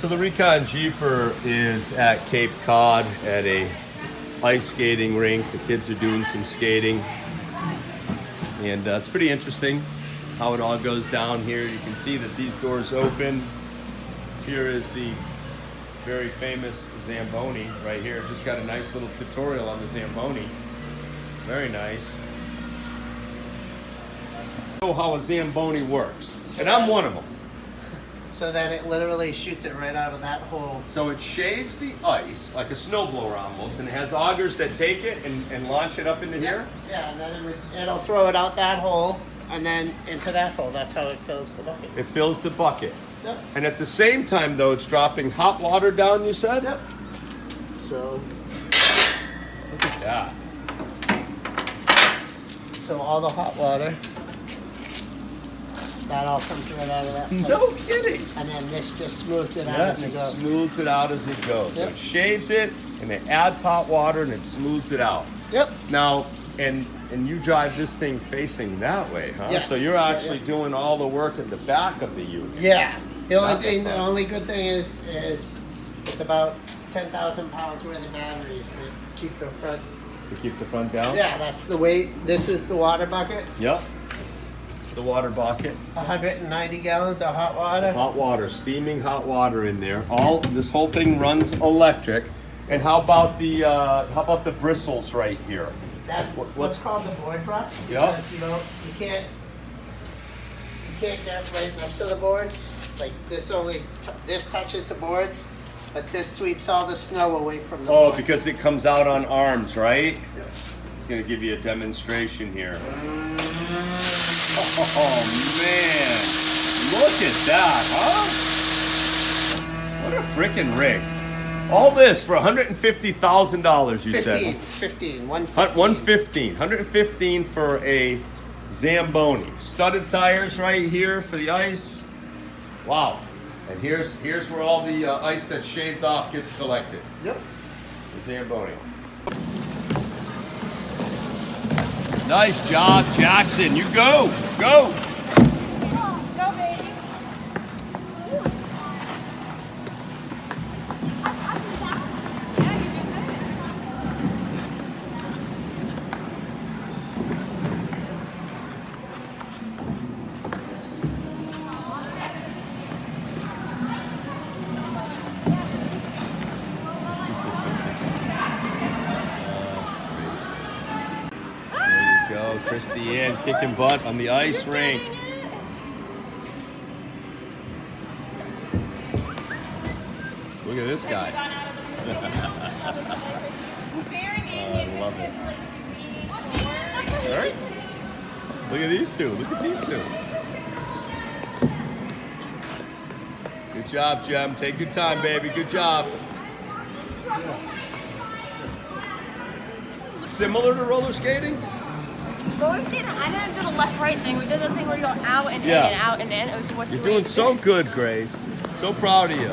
So the Recon Jeeper is at Cape Cod at a ice skating rink. The kids are doing some skating. And it's pretty interesting how it all goes down here. You can see that these doors open. Here is the very famous Zamboni right here. Just got a nice little tutorial on the Zamboni. Very nice. Know how a Zamboni works, and I'm one of them. So that it literally shoots it right out of that hole. So it shaves the ice like a snowblower almost, and it has augers that take it and launch it up into here? Yeah, and then it'll throw it out that hole and then into that hole. That's how it fills the bucket. It fills the bucket. Yep. And at the same time, though, it's dropping hot water down, you said? Yep. So. Look at that. So all the hot water, that all comes right out of that pipe. No kidding. And then this just smooths it out Yeah, as you it go. smooths it out as it goes. So Yep. it shaves it, and it adds hot water, and it smooths it out. Yep. Now, and you drive this thing facing that way, huh? Yes. So you're actually Yeah. doing all the work at the back of the unit. Yeah. The only Not thing, that the fun. only good thing is it's about 10,000 pounds worth of batteries to keep the front. To keep the front down? Yeah, that's the weight. This is the water bucket. Yep. It's the water bucket. 190 gallons of hot water. Hot water, steaming hot water in there. This whole thing runs electric. And how about the bristles right here? That's What's- what's called the board brush. Yeah. Because you can't get right next to the boards. Like this this touches the boards, but this sweeps all the snow away from the Oh, boards. because it comes out on arms, right? Yeah. He's gonna give you a demonstration here. Oh man, look at that, huh? What a freaking rig! All this for $150,000, you said. 115 for a Zamboni. Studded tires right here for the ice. Wow. And here's where all the ice that's shaved off gets collected. Yep. The Zamboni. Nice job, Jackson. You go. Go. Go, baby. There you go. Christy Ann kicking butt on the ice rink. Look at this guy. I love it. All right. Look at these two. Look at these two. Good job, Jem. Take your time, baby. Good job. Similar to roller skating? Roller skating, I didn't do the left-right thing. We did the thing where you go out and Yeah. in and out and in. It was what You're doing so good, Grace. So proud of you.